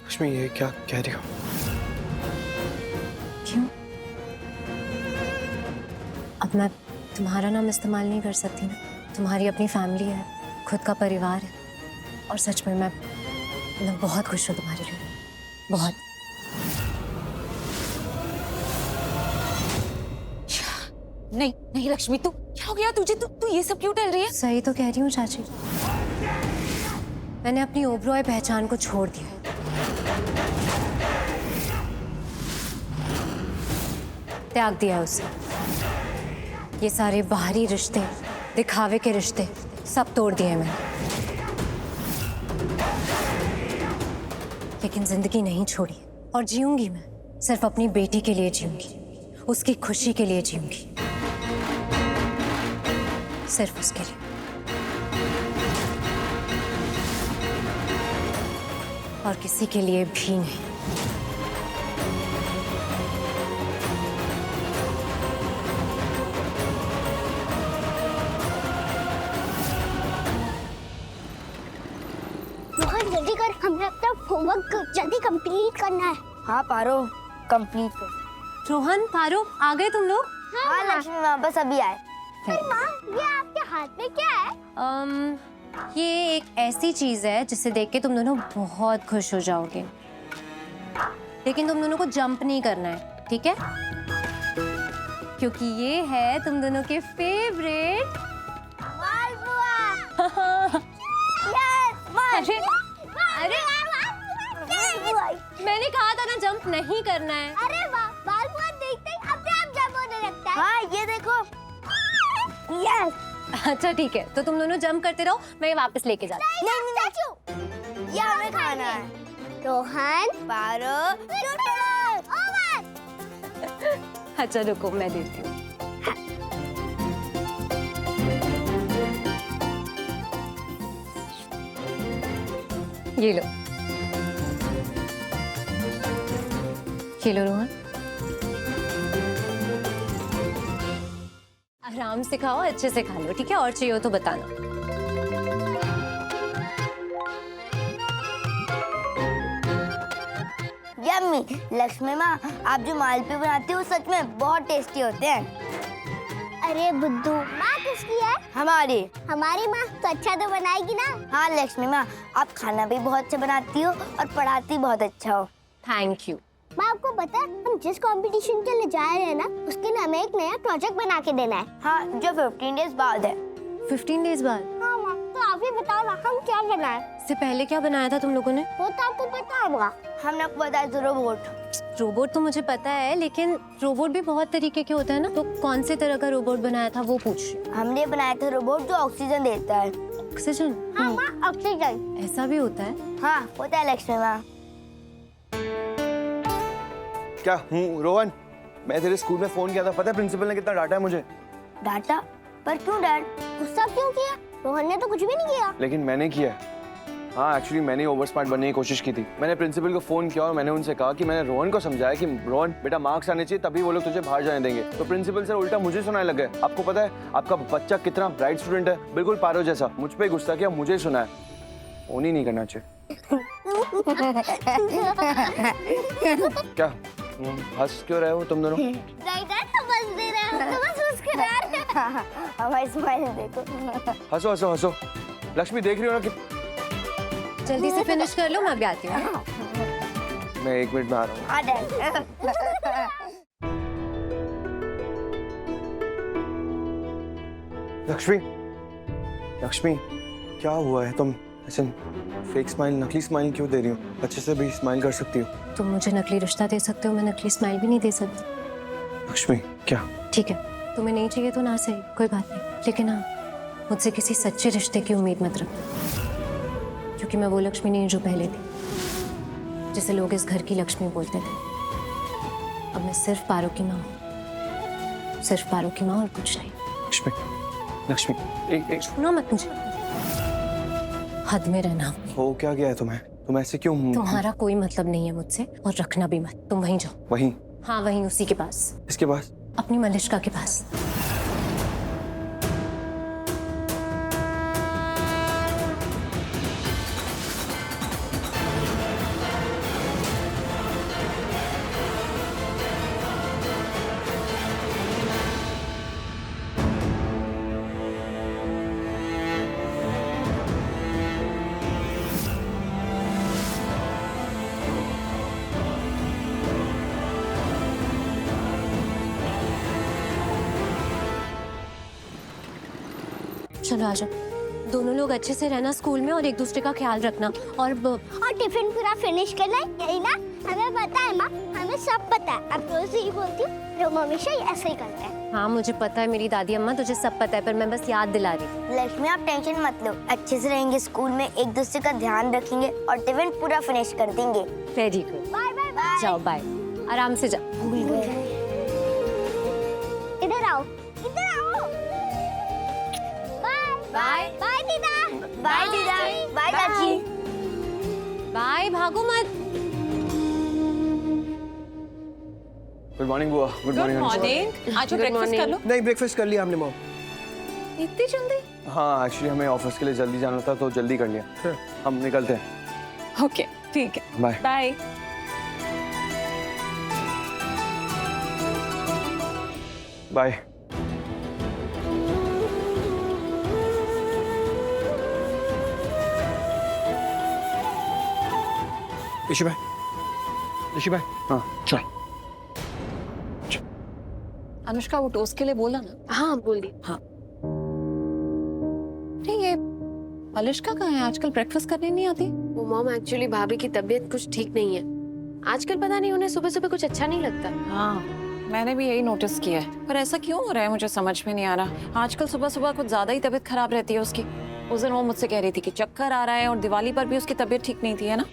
लक्ष्मी ये क्या कह रही हो? क्यों? अब मैं तुम्हारा नाम इस्तेमाल नहीं कर सकती ना। तुम्हारी अपनी फैमिली है, खुद का परिवार है। और सच में मैं बहुत खुश हूँ तुम्हारे लिए, बहुत। नहीं नहीं लक्ष्मी, तू क्या हो गया तुझे? तू ये सब क्यों टल रही है? सही तो कह रही हूँ चाची। मैंने अपनी ओबरॉय पहचान को छोड़ दिया। त्याग दिया है उसे। ये सारे बाहरी रिश्ते, दिखावे के रिश्ते सब तोड़ दिए मैंने। लेकिन जिंदगी नहीं छोड़ी और जीऊंगी मैं। सिर्फ अपनी बेटी के लिए जीऊंगी, उसकी खुशी के लिए जीऊंगी, सिर्फ उसके लिए। और किसी के लिए भी नहीं। रोहन जल्दी कर, हमें अपना होमवर्क जल्दी कंप्लीट करना है। हाँ पारो, कंप्लीट कर। रोहन, पारो, आ गए तुम लोग? हाँ लक्ष्मी माँ बस अभी आए। माँ, ये आपके हाथ में क्या है? ये एक ऐसी चीज है जिसे देख के तुम दोनों बहुत खुश हो जाओगे। लेकिन तुम दोनों को जंप नहीं करना है, ठीक है? क्योंकि ये है तुम दोनों के फेवरेट अरे मैंने कहा था ना जंप नहीं करना है। अरे वाह, बालपुआ देखते ही अपने आप जंप होने लगता है। हाँ ये देखो। यस। अच्छा ठीक है, तो तुम दोनों जंप करते रहो, मैं वापस लेके जाती हूँ। नहीं चाचू, ये हमें खाना है। रोहन पारो ओवर। अच्छा रुको, मैं देती हूँ। ये लो, ये लो रोहन। आराम से खाओ, अच्छे से खा लो, ठीक है? और चाहिए हो तो बताना। यम्मी। लक्ष्मी माँ आप जो मालपुए बनाती हो सच में बहुत टेस्टी होते हैं। अरे बुद्धू, माँ किसकी है? हमारी। हमारी माँ तो अच्छा तो बनाएगी ना। हाँ लक्ष्मी माँ, आप खाना भी बहुत अच्छा बनाती हो और पढ़ाती बहुत अच्छा हो। Thank you. माँ आपको पता है, हम जिस कंपटीशन के लिए जा रहे हैं ना, उसके लिए हमें एक नया प्रोजेक्ट बना के देना है। हाँ जो 15 डेज बाद है। 15 डेज बाद? हाँ माँ, तो आप ही बताओ ना, हम क्या बनाए? इससे पहले क्या बनाया था तुम लोगों ने? वो तो आपको पता होगा। हमने आपको बताया था रोबोट। रोबोट तो मुझे पता है, लेकिन रोबोट भी बहुत तरीके के होते हैं ना, तो कौन से तरह का रोबोट बनाया था वो पूछ रही हूँ। हमने बनाया था रोबोट जो ऑक्सीजन देता है। ऑक्सीजन? हाँ माँ, ऑक्सीजन। ऐसा भी होता है? हाँ होता है लक्ष्मी माँ। क्या हूँ रोहन? मैं तेरे स्कूल में फोन किया था, पता है प्रिंसिपल ने कितना डांटा है मुझे। डाटा? पर क्यों डैड? गुस्सा क्यों किया? रोहन ने तो कुछ भी नहीं किया। लेकिन मैंने किया। हाँ एक्चुअली मैंने ओवर स्मार्ट बनने की कोशिश की थी। मैंने प्रिंसिपल को फोन किया और मैंने उनसे कहा कि मैंने रोहन को समझाया कि रोहन बेटा मार्क्स आने चाहिए तभी वो लोग तुझे बाहर जाने देंगे। तो प्रिंसिपल सर उल्टा मुझे सुनाने लगे। आपको पता है आपका बच्चा कितना ब्राइट स्टूडेंट है, बिल्कुल पारो जैसा। मुझ पे गुस्सा किया, मुझे सुनाया। फोन ही नहीं करना चाहिए। क्या हंस क्यों रहे हो तुम दोनों? समझ दे रहे हो, तो बस मुस्कुरा रहे हो। हमारी स्माइल देखो। हंसो हंसो हंसो। लक्ष्मी देख रही हो ना कि जल्दी से फिनिश कर लो, मैं भी आती हूँ। मैं 1 मिनट में आ रहा हूँ। हाँ डैड। लक्ष्मी, लक्ष्मी क्या हुआ है? तुम ऐसे फेक स्माइल, नकली स्माइल क्यों दे रही हो? अच्छे से भी स्माइल कर सकती हो। तुम मुझे नकली रिश्ता दे सकते हो, मैं नकली स्माइल भी नहीं दे सकती। लक्ष्मी क्या? ठीक है, तुम्हें नहीं चाहिए तो ना सही, कोई बात नहीं। लेकिन हाँ, मुझसे किसी सच्चे रिश्ते की उम्मीद मत रखना, क्योंकि मैं वो लक्ष्मी नहीं जो पहले थी, जिसे लोग इस घर की लक्ष्मी बोलते थे। अब मैं सिर्फ पारो की माँ हूँ, सिर्फ पारो की माँ और कुछ नहीं। लक्ष्मी, लक्ष्मी एक सुनो मत मुझे, हद में रहना। हो क्या गया है तुम्हें? तुम ऐसे क्यों? तुम्हारा कोई मतलब नहीं है मुझसे, और रखना भी मत। तुम वहीं जाओ। वहीं? हाँ वहीं, उसी के पास। इसके पास? अपनी मलिष्का के पास। चलो आ जाओ। दोनों लोग अच्छे से रहना स्कूल में और एक दूसरे का ख्याल रखना। और टिफिन पूरा फिनिश करना, यही ना? हमें पता है माँ, हमें सब पता है। अब रोज यही बोलती हूँ, हम हमेशा ऐसे ही करते हैं। हाँ मुझे पता है मेरी दादी अम्मा, तुझे सब पता है, पर मैं बस याद दिला रही थी। लक्ष्मी आप टेंशन मत लो, अच्छे से रहेंगे स्कूल में, एक दूसरे का ध्यान रखेंगे और टिफिन पूरा फिनिश कर देंगे। Very good. Bye bye bye. जाओ बाय, आराम से जाओ। भूल गए। इधर आओ, इधर आओ। बाय बाय बाय दीदा। बाय दीदा, बाय चाची। बाय, भागो मत। गुड मॉर्निंग बुआ। Good morning. मॉर्निंग। आज Good ब्रेकफास्ट कर morning. लो। नहीं, ब्रेकफास्ट कर लिया हमने मॉम। इतनी जल्दी? हाँ एक्चुअली हमें ऑफिस के लिए जल्दी जाना था तो जल्दी कर लिया। हम निकलते हैं। ओके ठीक है, बाय। बाय। बाय। ऋषि भाई, ऋषि भाई, हाँ चल। अनुष्का वो टोस्ट के लिए बोला ना? हाँ बोल दी। हाँ। नहीं ये अनुष्का कहाँ है? आजकल ब्रेकफास्ट करने नहीं आती? वो मॉम एक्चुअली भाभी की तबीयत कुछ ठीक नहीं है आजकल, पता नहीं उन्हें सुबह सुबह कुछ अच्छा नहीं लगता। हाँ मैंने भी यही नोटिस किया है, पर ऐसा क्यों हो रहा है मुझे समझ में नहीं आ रहा। आजकल सुबह सुबह कुछ ज्यादा ही तबीयत खराब रहती है उसकी। उस दिन वो मुझसे कह रही थी कि चक्कर आ रहा है, और दिवाली पर भी उसकी तबीयत ठीक नहीं थी, है ना?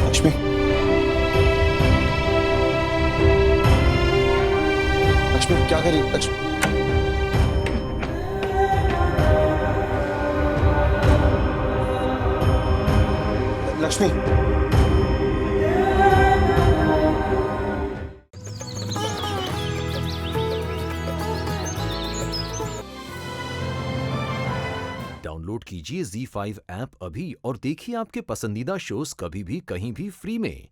लक्ष्मी, लक्ष्मी क्या करी? लक्ष्मी, लक्ष्मी। डाउनलोड कीजिए ZEE5 ऐप अभी और देखिए आपके पसंदीदा शोज कभी भी कहीं भी फ्री में।